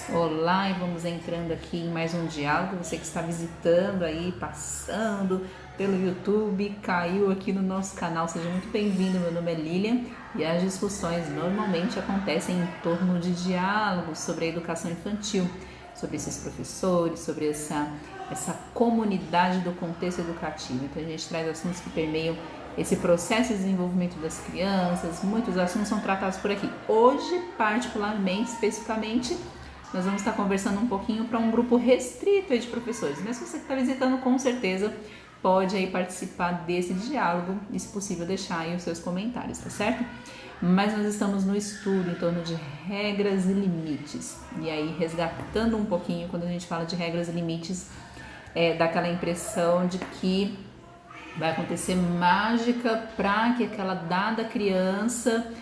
Olá, e vamos entrando aqui em mais um diálogo. Você que está visitando aí, passando pelo YouTube, caiu aqui no nosso canal, seja muito bem-vindo. Meu nome é Lilian e as discussões normalmente acontecem em torno de diálogos sobre a educação infantil, sobre esses professores, sobre essa comunidade do contexto educativo. Então a gente traz assuntos que permeiam esse processo de desenvolvimento das crianças. Muitos assuntos são tratados por aqui. Hoje, particularmente, especificamente, nós vamos estar conversando um pouquinho para um grupo restrito de professores, mas se você está visitando, com certeza pode aí participar desse diálogo e, se possível, deixar aí os seus comentários, tá certo? Mas nós estamos no estudo em torno de regras e limites, e aí resgatando um pouquinho, quando a gente fala de regras e limites, dá aquela impressão de que vai acontecer mágica para que aquela dada criança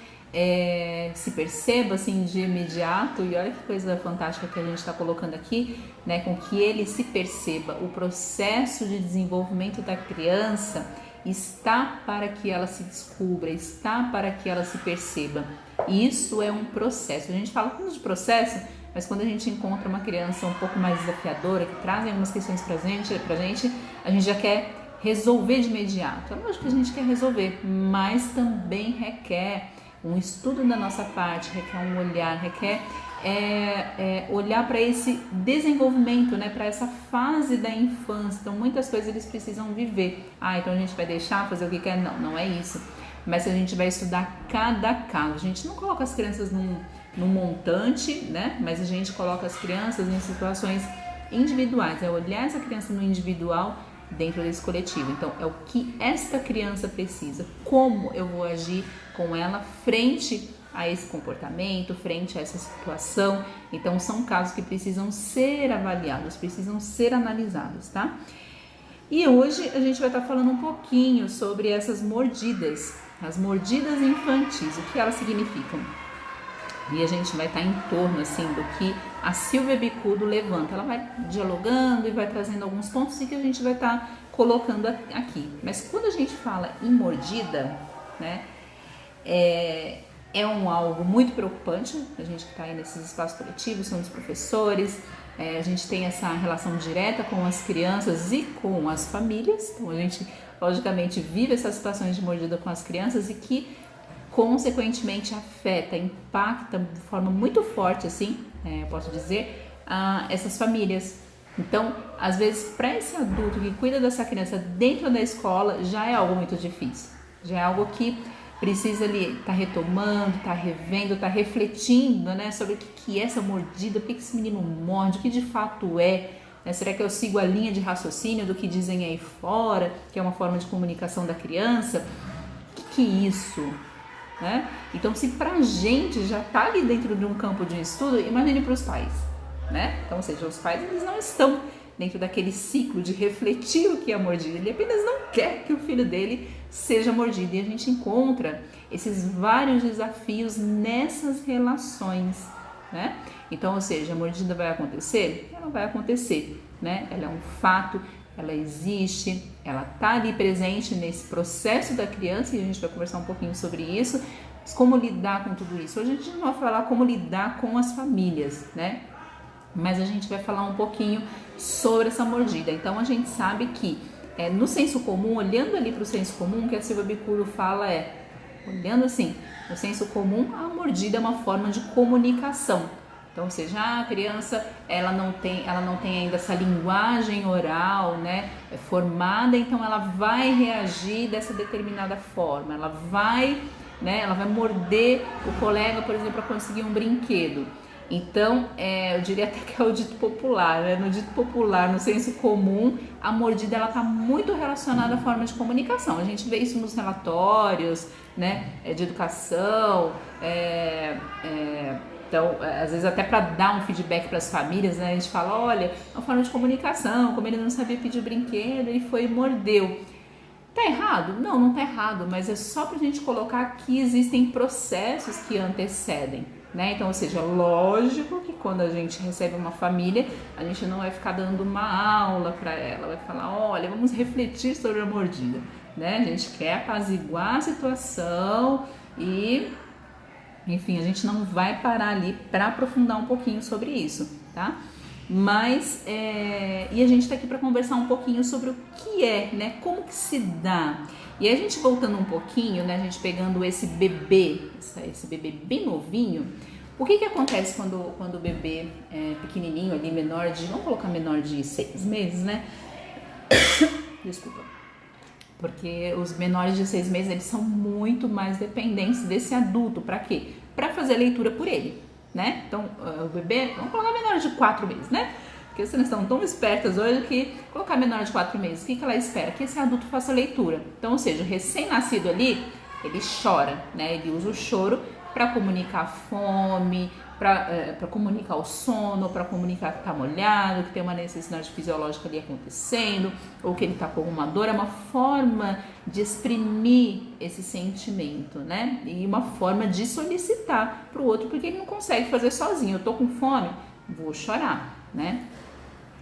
se perceba assim de imediato. E olha que coisa fantástica que a gente está colocando aqui, né? Com que ele se perceba. O processo de desenvolvimento da criança está para que ela se descubra, está para que ela se perceba. Isso é um processo. A gente fala muito de processo, mas quando a gente encontra uma criança um pouco mais desafiadora, que traz algumas questões pra gente, a gente já quer resolver de imediato. É lógico que a gente quer resolver, mas também requer um estudo da nossa parte, requer um olhar, requer olhar para esse desenvolvimento, né, para essa fase da infância. Então muitas coisas eles precisam viver. Então a gente vai deixar fazer o que quer? Não, não é isso. Mas a gente vai estudar cada caso. A gente não coloca as crianças num montante, né, mas a gente coloca as crianças em situações individuais. É olhar essa criança no individual dentro desse coletivo. Então é o que esta criança precisa, como eu vou agir com ela frente a esse comportamento, frente a essa situação. Então são casos que precisam ser avaliados, precisam ser analisados, tá? E hoje a gente vai estar falando um pouquinho sobre essas mordidas, as mordidas infantis, o que elas significam. E a gente vai estar em torno assim do que a Silvia Bicudo levanta. Ela vai dialogando e vai trazendo alguns pontos que a gente vai estar colocando aqui. Mas quando a gente fala em mordida, né, é algo muito preocupante. A gente que está aí nesses espaços coletivos, são os professores, a gente tem essa relação direta com as crianças e com as famílias. Então a gente logicamente vive essas situações de mordida com as crianças e que consequentemente afeta, impacta de forma muito forte, assim, posso dizer, essas famílias. Então, às vezes, para esse adulto que cuida dessa criança dentro da escola, já é algo muito difícil. Já é algo que precisa ali estar retomando, estar revendo, estar refletindo, né, sobre o que é essa mordida, por que esse menino morde, o que de fato é. Será que eu sigo a linha de raciocínio do que dizem aí fora, que é uma forma de comunicação da criança? O que é isso? Né? Então, se pra gente já tá ali dentro de um campo de estudo, imagine para os pais, né? Então, ou seja, os pais eles não estão dentro daquele ciclo de refletir o que é a mordida, ele apenas não quer que o filho dele seja mordido, e a gente encontra esses vários desafios nessas relações, né? Então, ou seja, a mordida vai acontecer? Ela vai acontecer, né? Ela é um fato, ela existe, ela está ali presente nesse processo da criança, e a gente vai conversar um pouquinho sobre isso. Mas como lidar com tudo isso? Hoje a gente não vai falar como lidar com as famílias, né? Mas a gente vai falar um pouquinho sobre essa mordida. Então a gente sabe que no senso comum, olhando ali para o senso comum, que a Silvia Bicudo fala olhando assim, no senso comum, a mordida é uma forma de comunicação. Então, ou seja, a criança ela não tem ainda essa linguagem oral, né, formada, então ela vai reagir dessa determinada forma. Ela vai morder o colega, por exemplo, para conseguir um brinquedo. Então, eu diria até que é o dito popular, né? No dito popular, no senso comum, a mordida ela está muito relacionada à forma de comunicação. A gente vê isso nos relatórios, né, de educação, então, às vezes até para dar um feedback para as famílias, né, a gente fala, olha, é uma forma de comunicação, como ele não sabia pedir o brinquedo, ele foi e mordeu. Tá errado? Não, não tá errado, mas é só pra gente colocar que existem processos que antecedem, né? Então, ou seja, lógico que quando a gente recebe uma família, a gente não vai ficar dando uma aula para ela, vai falar, olha, vamos refletir sobre a mordida, né? A gente quer apaziguar a situação e Enfim, a gente não vai parar ali para aprofundar um pouquinho sobre isso, tá? Mas, e a gente está aqui para conversar um pouquinho sobre o que é, né? Como que se dá. E a gente voltando um pouquinho, né? A gente pegando esse bebê bem novinho, o que acontece quando o bebê é pequenininho ali, vamos colocar menor de 6 meses, né? Desculpa. Porque os menores de 6 meses, eles são muito mais dependentes desse adulto. Para quê? Para fazer a leitura por ele, né? Então, o bebê, vamos colocar menor de 4 meses, né? Porque vocês estão tão espertas hoje que colocar menor de 4 meses, o que ela espera? Que esse adulto faça a leitura. Então, ou seja, o recém-nascido ali, ele chora, né? Ele usa o choro para comunicar a fome, para comunicar o sono, para comunicar que está molhado, que tem uma necessidade fisiológica ali acontecendo, ou que ele está com alguma dor. É uma forma de exprimir esse sentimento, né? E uma forma de solicitar para o outro, porque ele não consegue fazer sozinho. Eu estou com fome, vou chorar, né?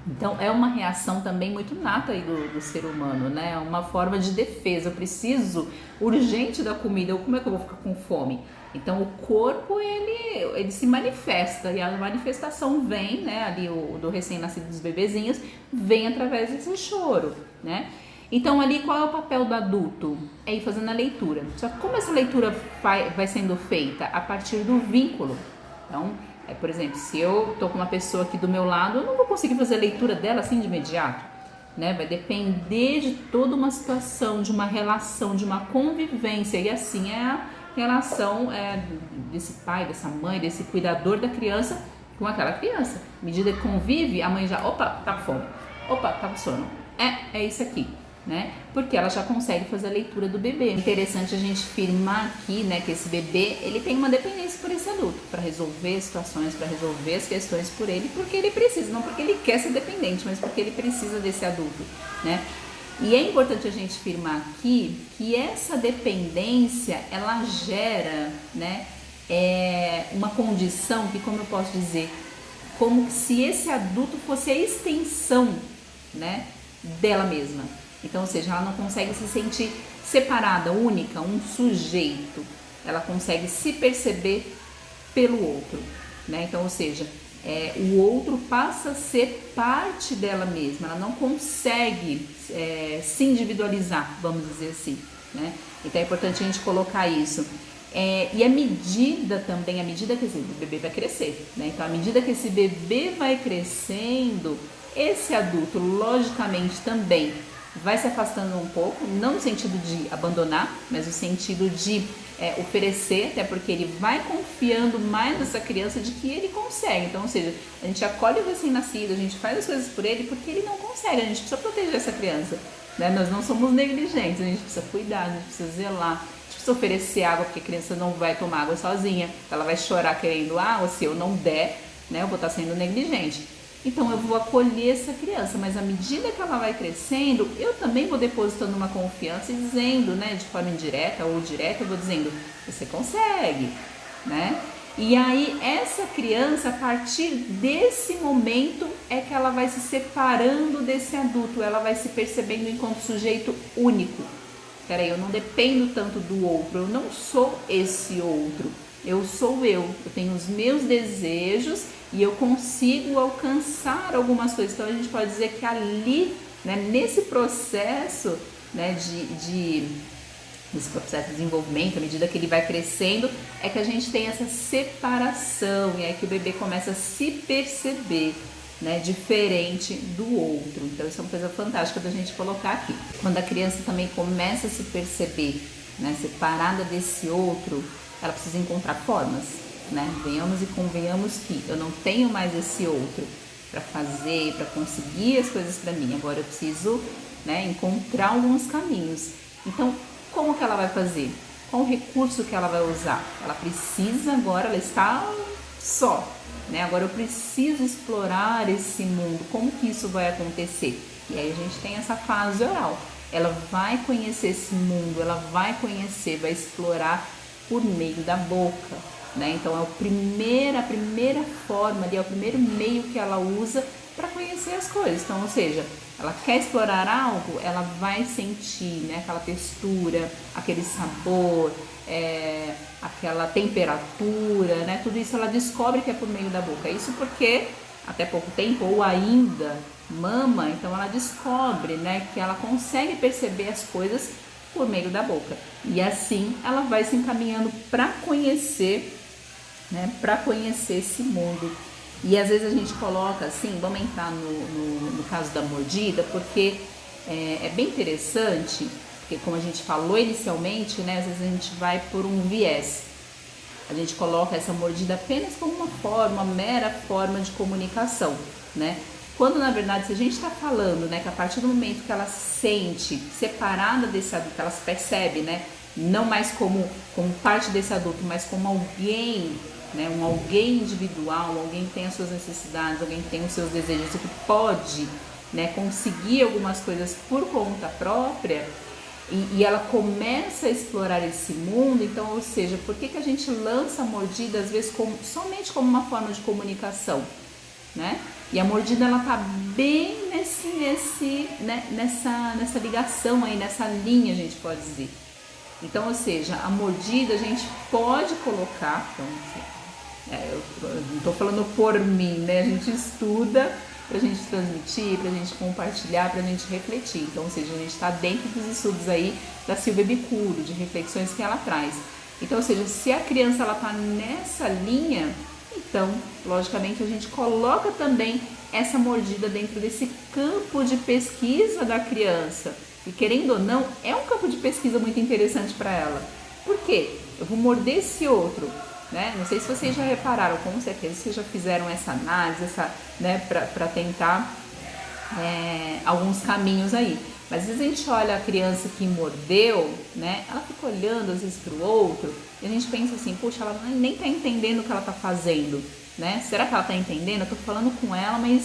Então, é uma reação também muito nata aí do ser humano, né? É uma forma de defesa. Eu preciso urgente da comida, como é que eu vou ficar com fome? Então, o corpo, ele se manifesta, e a manifestação vem, né, ali do recém-nascido, dos bebezinhos, vem através desse choro, né? Então, ali, qual é o papel do adulto? É ir fazendo a leitura. Só que como essa leitura vai sendo feita? A partir do vínculo. Então, por exemplo, se eu tô com uma pessoa aqui do meu lado, eu não vou conseguir fazer a leitura dela assim de imediato, né? Vai depender de toda uma situação, de uma relação, de uma convivência, e assim é a relação desse pai, dessa mãe, desse cuidador da criança com aquela criança. À medida que convive, a mãe já, opa, tá com fome, opa, tá com sono, é isso aqui, né? Porque ela já consegue fazer a leitura do bebê. É interessante a gente firmar aqui, né, que esse bebê, ele tem uma dependência por esse adulto, para resolver situações, para resolver as questões por ele, porque ele precisa, não porque ele quer ser dependente, mas porque ele precisa desse adulto, né? E é importante a gente firmar aqui que essa dependência, ela gera, né, uma condição que, como eu posso dizer, como se esse adulto fosse a extensão, né, dela mesma. Então, ou seja, ela não consegue se sentir separada, única, um sujeito. Ela consegue se perceber pelo outro, né? Então, ou seja, o outro passa a ser parte dela mesma. Ela não consegue se individualizar, vamos dizer assim, né? Então, é importante a gente colocar isso. E à medida que esse bebê vai crescer, né? Então, à medida que esse bebê vai crescendo, esse adulto, logicamente, também vai se afastando um pouco, não no sentido de abandonar, mas no sentido de oferecer, até porque ele vai confiando mais nessa criança de que ele consegue. Então, ou seja, a gente acolhe o recém-nascido, a gente faz as coisas por ele porque ele não consegue, a gente precisa proteger essa criança, né? Nós não somos negligentes, a gente precisa cuidar, a gente precisa zelar, a gente precisa oferecer água, porque a criança não vai tomar água sozinha, ela vai chorar querendo água, se eu não der, né, eu vou estar sendo negligente. Então, eu vou acolher essa criança, mas à medida que ela vai crescendo, eu também vou depositando uma confiança e dizendo, né, de forma indireta ou direta, eu vou dizendo, você consegue, né? E aí, essa criança, a partir desse momento, é que ela vai se separando desse adulto, ela vai se percebendo enquanto sujeito único. Peraí, eu não dependo tanto do outro, eu não sou esse outro, eu sou eu tenho os meus desejos e eu consigo alcançar algumas coisas. Então, a gente pode dizer que ali, né, nesse processo, né, nesse processo de desenvolvimento, à medida que ele vai crescendo, é que a gente tem essa separação, e é que o bebê começa a se perceber, né, diferente do outro. Então, isso é uma coisa fantástica da gente colocar aqui. Quando a criança também começa a se perceber, né, separada desse outro, ela precisa encontrar formas, né? Venhamos e convenhamos que eu não tenho mais esse outro para fazer, para conseguir as coisas para mim. Agora eu preciso, né, encontrar alguns caminhos. Então, como que ela vai fazer? Qual o recurso que ela vai usar? Ela precisa agora, ela está só, né? Agora eu preciso explorar esse mundo. Como que isso vai acontecer? E aí a gente tem essa fase oral. Ela vai conhecer esse mundo, ela vai conhecer, vai explorar por meio da boca, né? Então, a primeira forma ali, é o primeiro meio que ela usa para conhecer as coisas. Então, ou seja, ela quer explorar algo, ela vai sentir, né, aquela textura, aquele sabor, aquela temperatura, né, tudo isso ela descobre que é por meio da boca. Isso porque até pouco tempo ou ainda mama, então ela descobre, né, que ela consegue perceber as coisas por meio da boca. E assim ela vai se encaminhando para conhecer, né, para conhecer esse mundo. E às vezes a gente coloca assim, vamos entrar no caso da mordida, porque é bem interessante, porque como a gente falou inicialmente, né, às vezes a gente vai por um viés. A gente coloca essa mordida apenas como uma mera forma de comunicação, né? Quando na verdade, se a gente está falando, né, que a partir do momento que ela se sente separada desse adulto, ela se percebe, né, não mais como parte desse adulto, mas como alguém, né, um alguém individual, alguém que tem as suas necessidades, alguém que tem os seus desejos e que pode, né, conseguir algumas coisas por conta própria, e ela começa a explorar esse mundo. Então, ou seja, por que a gente lança a mordida às vezes somente como uma forma de comunicação, né? E a mordida ela tá bem nessa ligação aí, nessa linha, a gente pode dizer. Então, ou seja, a mordida a gente pode colocar, então, eu não estou falando por mim, né? A gente estuda para a gente transmitir, para a gente compartilhar, para a gente refletir. Então, ou seja, a gente está dentro dos estudos aí da Silvia Bicuro, de reflexões que ela traz. Então, ou seja, se a criança ela está nessa linha, então, logicamente, a gente coloca também essa mordida dentro desse campo de pesquisa da criança. E querendo ou não, é um campo de pesquisa muito interessante para ela. Por quê? Eu vou morder esse outro, né? Não sei se vocês já repararam, com certeza vocês já fizeram essa análise, né, para tentar alguns caminhos aí. Mas às vezes a gente olha a criança que mordeu, né? Ela fica olhando às vezes para o outro e a gente pensa assim, poxa, ela nem está entendendo o que ela está fazendo, né? Será que ela está entendendo? Eu estou falando com ela, mas,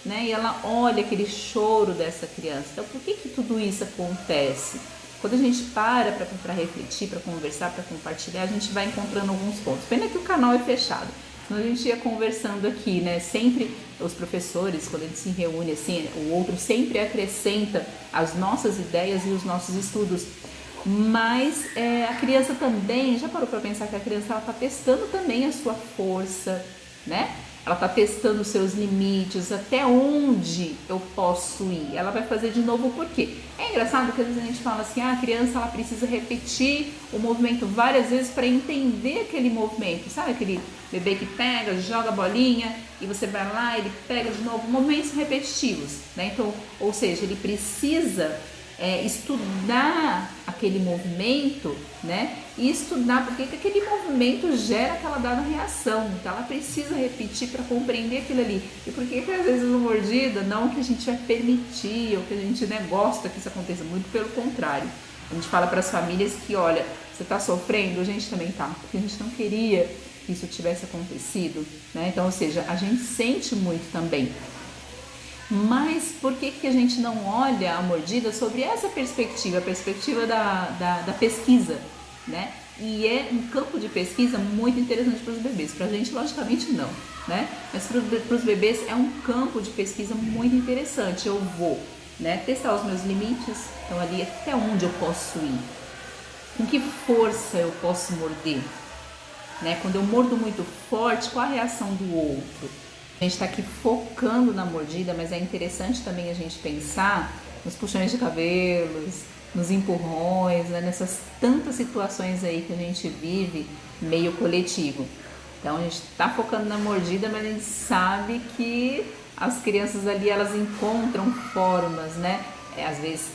né? E ela olha aquele choro dessa criança. Então, por que tudo isso acontece? Quando a gente para refletir, para conversar, para compartilhar, a gente vai encontrando alguns pontos. Pena que o canal é fechado. Senão a gente ia conversando aqui, né? Sempre os professores, quando eles se reúnem assim, o outro sempre acrescenta as nossas ideias e os nossos estudos. Mas a criança também, já parou para pensar que a criança está testando também a sua força, né? Ela está testando os seus limites, até onde eu posso ir. Ela vai fazer de novo por quê? É engraçado que às vezes a gente fala assim, a criança ela precisa repetir o movimento várias vezes para entender aquele movimento. Sabe aquele bebê que pega, joga a bolinha e você vai lá, ele pega de novo, movimentos repetitivos, né? Então, ou seja, ele precisa estudar aquele movimento, né? E estudar porque que aquele movimento gera aquela dada reação. Então ela precisa repetir para compreender aquilo ali. E por que às vezes uma mordida não que a gente vai permitir ou que a gente, né, gosta que isso aconteça, muito pelo contrário. A gente fala para as famílias que, olha, você está sofrendo, a gente também tá, porque a gente não queria que isso tivesse acontecido, né? Então, ou seja, a gente sente muito também. Mas por que a gente não olha a mordida sobre essa perspectiva, a perspectiva da pesquisa, né? E é um campo de pesquisa muito interessante para os bebês. Para a gente, logicamente, não, né? Mas para os bebês é um campo de pesquisa muito interessante. Eu vou, né, testar os meus limites, então ali até onde eu posso ir, com que força eu posso morder, né? Quando eu mordo muito forte, qual a reação do outro? A gente está aqui focando na mordida, mas é interessante também a gente pensar nos puxões de cabelos, nos empurrões, né? Nessas tantas situações aí que a gente vive meio coletivo. Então a gente está focando na mordida, mas a gente sabe que as crianças ali elas encontram formas, né? Às vezes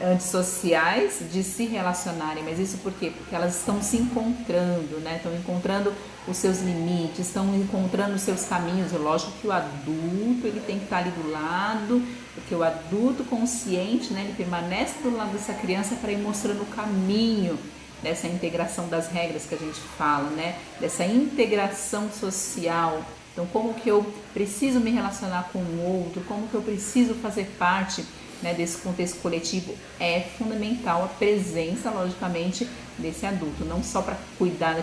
antissociais de se relacionarem, mas isso por quê? Porque elas estão se encontrando, né? Estão encontrando os seus limites, estão encontrando os seus caminhos. É lógico que o adulto ele tem que estar ali do lado, porque o adulto consciente, né, ele permanece do lado dessa criança para ir mostrando o caminho dessa integração das regras que a gente fala, né? Dessa integração social. Então, como que eu preciso me relacionar com o outro, como que eu preciso fazer parte, né, desse contexto coletivo, é fundamental a presença, logicamente, desse adulto, não só para cuidar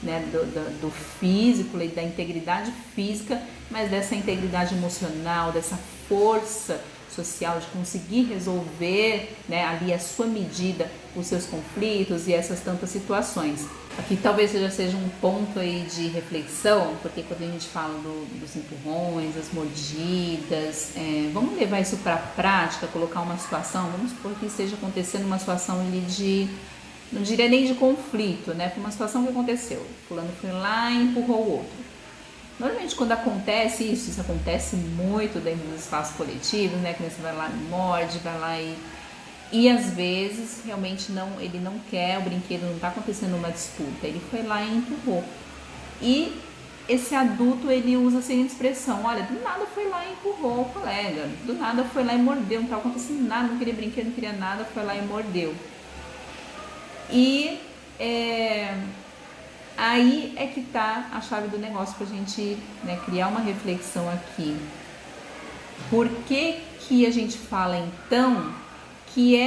né, do físico e da integridade física, mas dessa integridade emocional, dessa força social de conseguir resolver, né, ali à sua medida os seus conflitos e essas tantas situações. Aqui talvez seja um ponto aí de reflexão, porque quando a gente fala dos empurrões, das mordidas, vamos levar isso para a prática, colocar uma situação, vamos supor que esteja acontecendo uma situação ali de, não diria nem de conflito, né? Foi uma situação que aconteceu, fulano foi lá e empurrou o outro. Normalmente quando acontece isso acontece muito dentro dos espaços coletivos, né? A criança vai lá e morde, vai lá e às vezes realmente ele não quer, o brinquedo não está acontecendo uma disputa, ele foi lá e empurrou. E esse adulto, ele usa a seguinte expressão: olha, do nada foi lá e empurrou o colega, do nada foi lá e mordeu, não estava acontecendo nada, não queria brinquedo, não queria nada, foi lá e mordeu. E aí é que está a chave do negócio para a gente, né, criar uma reflexão aqui. Por que a gente fala então que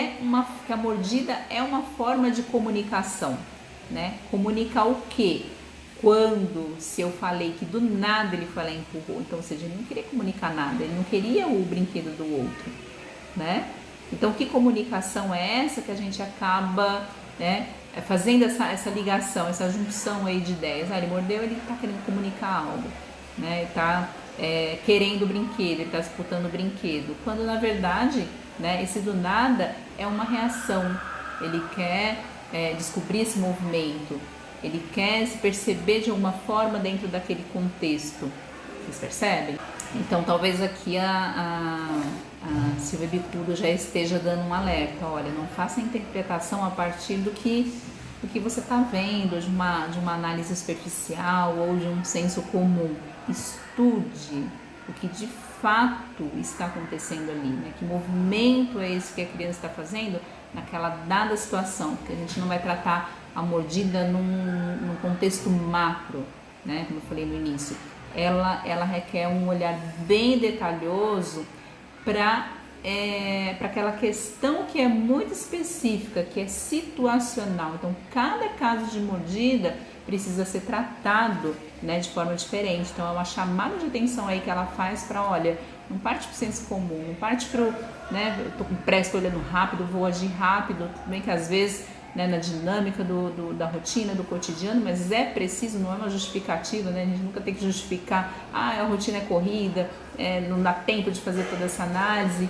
a mordida é uma forma de comunicação, né? Comunicar o quê? Se eu falei que do nada ele foi lá e empurrou, então, ou seja, ele não queria comunicar nada, ele não queria o brinquedo do outro, né? Então, que comunicação é essa que a gente acaba, né, fazendo essa ligação, essa junção aí de ideias? Ele mordeu, ele está querendo comunicar algo, né? Ele está querendo o brinquedo, ele está disputando o brinquedo, quando na verdade, né, esse do nada é uma reação. Ele quer descobrir esse movimento, ele quer se perceber de alguma forma dentro daquele contexto. Vocês percebem? Então talvez aqui a Silvia Bicudo já esteja dando um alerta: olha, não faça a interpretação a partir do que você está vendo, de uma análise superficial ou de um senso comum. Estude o que de fato está acontecendo ali, né? Que movimento é esse que a criança está fazendo naquela dada situação, porque a gente não vai tratar a mordida num contexto macro, né? Como eu falei no início, ela requer um olhar bem detalhoso para aquela questão que é muito específica, que é situacional. Então, cada caso de mordida precisa ser tratado, né, de forma diferente. Então, é uma chamada de atenção aí que ela faz para, olha, não parte para o senso comum, não parte para o, né, eu tô com pressa, estou olhando rápido, vou agir rápido, tudo bem que às vezes, né, na dinâmica da rotina, do cotidiano, mas é preciso, não é uma justificativa, né? A gente nunca tem que justificar, a rotina é corrida, não dá tempo de fazer toda essa análise.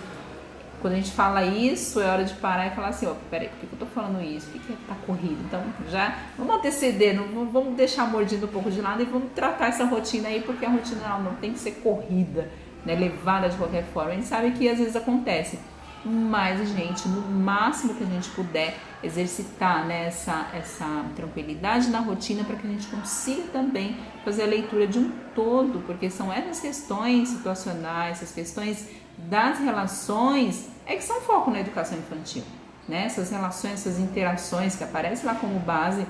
Quando a gente fala isso, é hora de parar e falar assim: peraí, por que eu tô falando isso? Por que tá corrido? Então, já vamos anteceder, vamos deixar a mordida um pouco de lado e vamos tratar essa rotina aí, porque a rotina não tem que ser corrida, né, levada de qualquer forma. A gente sabe que às vezes acontece, mas, gente, no máximo que a gente puder exercitar, né, essa tranquilidade na rotina, para que a gente consiga também fazer a leitura de um todo, porque são essas questões situacionais, essas questões das relações que são foco na educação infantil, né? Essas relações, essas interações que aparecem lá como base,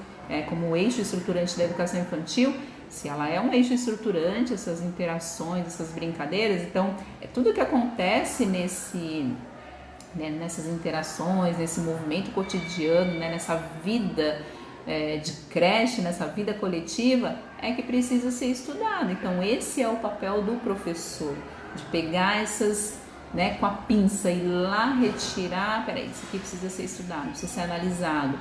como eixo estruturante da educação infantil. Se ela é um eixo estruturante, essas interações, essas brincadeiras, então tudo que acontece nessas interações, nesse movimento cotidiano, né, nessa vida de creche, nessa vida coletiva, que precisa ser estudado. Então esse é o papel do professor, de pegar essas, né, com a pinça e lá retirar, peraí, isso aqui precisa ser estudado, precisa ser analisado.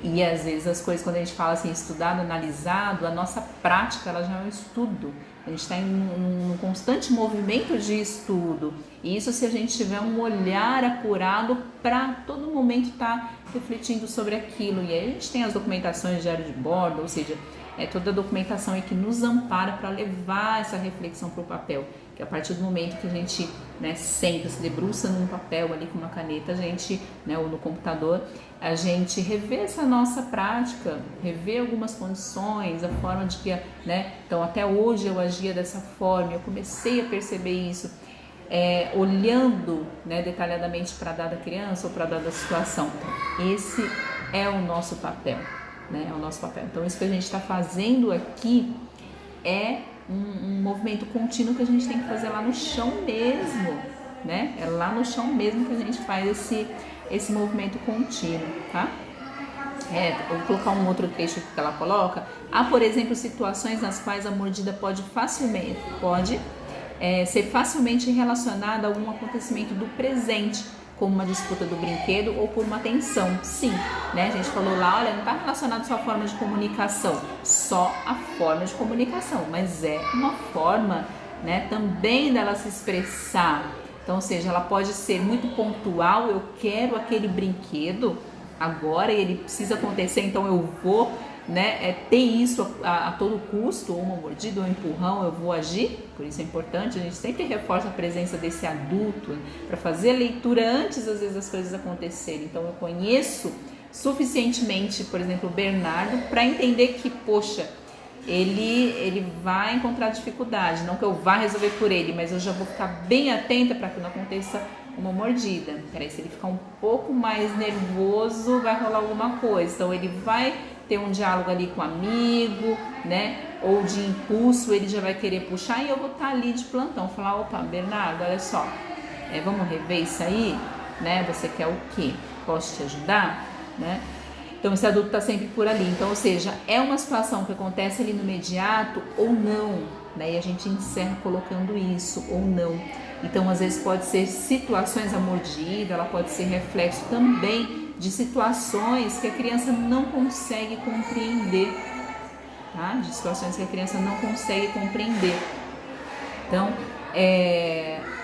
E às vezes as coisas, quando a gente fala assim, estudado, analisado, a nossa prática, ela já é um estudo. A gente está em um constante movimento de estudo. E isso se a gente tiver um olhar apurado para todo momento estar refletindo sobre aquilo. E aí a gente tem as documentações de diário de bordo, ou seja, toda a documentação aí que nos ampara para levar essa reflexão para o papel. Que a partir do momento que a gente, né, senta, se debruça num papel ali com uma caneta, a gente, né, ou no computador, a gente revê essa nossa prática, revê algumas condições, a forma de que, né, então até hoje eu agia dessa forma, eu comecei a perceber isso, olhando, né, detalhadamente para dada criança ou para dada situação. Esse é o nosso papel, né, é o nosso papel. Então isso que a gente está fazendo aqui é um movimento contínuo que a gente tem que fazer lá no chão mesmo, né? É lá no chão mesmo que a gente faz esse movimento contínuo, tá? Vou colocar um outro trecho que ela coloca. Há, por exemplo, situações nas quais a mordida pode ser facilmente relacionada a algum acontecimento do presente, como uma disputa do brinquedo ou por uma tensão. Sim, né? A gente falou lá, olha, não está relacionado só à forma de comunicação, só a forma de comunicação, mas é uma forma, né, também dela se expressar. Então, ou seja, ela pode ser muito pontual, eu quero aquele brinquedo agora e ele precisa acontecer, então eu vou, né, ter isso a todo custo, ou uma mordida ou um empurrão, eu vou agir. Por isso é importante, a gente sempre reforça a presença desse adulto, né, para fazer a leitura antes, às vezes, das coisas acontecerem. Então eu conheço suficientemente, por exemplo, o Bernardo, para entender que, poxa, ele vai encontrar dificuldade, não que eu vá resolver por ele, mas eu já vou ficar bem atenta para que não aconteça uma mordida. Peraí, se ele ficar um pouco mais nervoso, vai rolar alguma coisa. Então ele vai ter um diálogo ali com o amigo, né? Ou de impulso, ele já vai querer puxar e eu vou estar ali de plantão, falar, opa, Bernardo, olha só, vamos rever isso aí, né? Você quer o quê? Posso te ajudar, né? Então esse adulto está sempre por ali. Então, ou seja, é uma situação que acontece ali no imediato ou não, né? E a gente encerra colocando isso, ou não. Então, às vezes pode ser situações, a mordida, ela pode ser reflexo também de situações que a criança não consegue compreender, tá? De situações que a criança não consegue compreender. Então,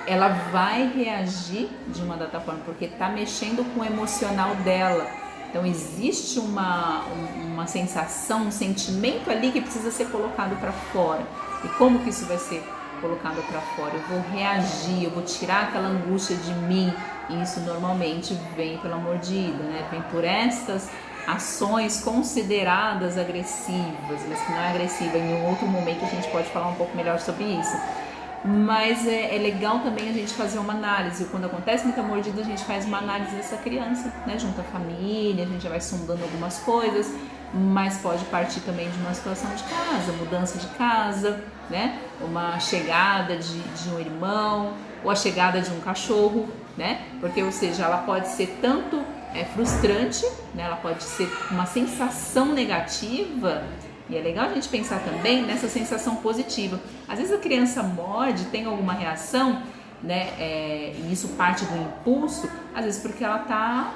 ela vai reagir de uma data forma, porque está mexendo com o emocional dela. Então, existe uma sensação, um sentimento ali que precisa ser colocado para fora. E como que isso vai ser colocado para fora? Eu vou reagir, eu vou tirar aquela angústia de mim. E isso normalmente vem pela mordida, né? Vem por estas ações consideradas agressivas, mas que não é agressiva. Em um outro momento a gente pode falar um pouco melhor sobre isso. Mas é legal também a gente fazer uma análise. Quando acontece muita mordida, a gente faz uma análise dessa criança, né? Junto à família, a gente já vai sondando algumas coisas, mas pode partir também de uma situação de casa, mudança de casa, né? Uma chegada de um irmão, ou a chegada de um cachorro, né? Porque, ou seja, ela pode ser tanto frustrante, né? Ela pode ser uma sensação negativa. E é legal a gente pensar também nessa sensação positiva. Às vezes a criança morde, tem alguma reação, né? E isso parte do impulso, às vezes porque ela está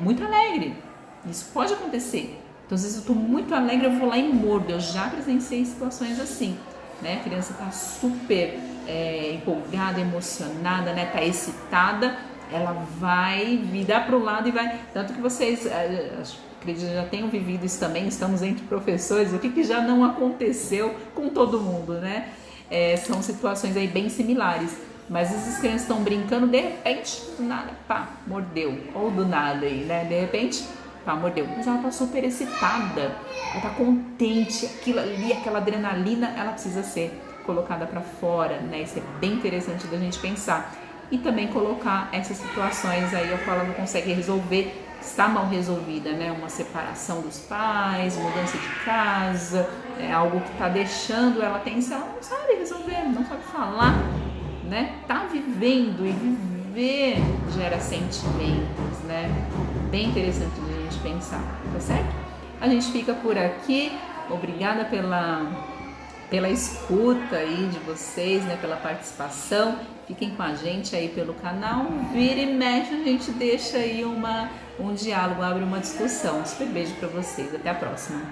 muito alegre. Isso pode acontecer. Então, às vezes eu estou muito alegre, eu vou lá e mordo. Eu já presenciei situações assim, né? A criança está super empolgada, emocionada, né? Está excitada, ela vai virar para o lado e vai... Tanto que vocês... acredito, já tenham vivido isso também, estamos entre professores, o que já não aconteceu com todo mundo, né? São situações aí bem similares, mas as crianças estão brincando, de repente, do nada, pá, mordeu, ou do nada aí, né? De repente, pá, mordeu, mas ela tá super excitada, ela tá contente, aquilo ali, aquela adrenalina, ela precisa ser colocada para fora, né? Isso é bem interessante da gente pensar. E também colocar essas situações aí a qual ela não consegue resolver, está mal resolvida, né? Uma separação dos pais, mudança de casa, algo que está deixando ela tensa, ela não sabe resolver, não sabe falar, né? Tá vivendo, e viver gera sentimentos, né? Bem interessante de a gente pensar, tá certo? A gente fica por aqui, obrigada pela escuta aí de vocês, né, pela participação. Fiquem com a gente aí pelo canal, vira e mexe, a gente deixa aí um diálogo, abre uma discussão. Super beijo para vocês, até a próxima.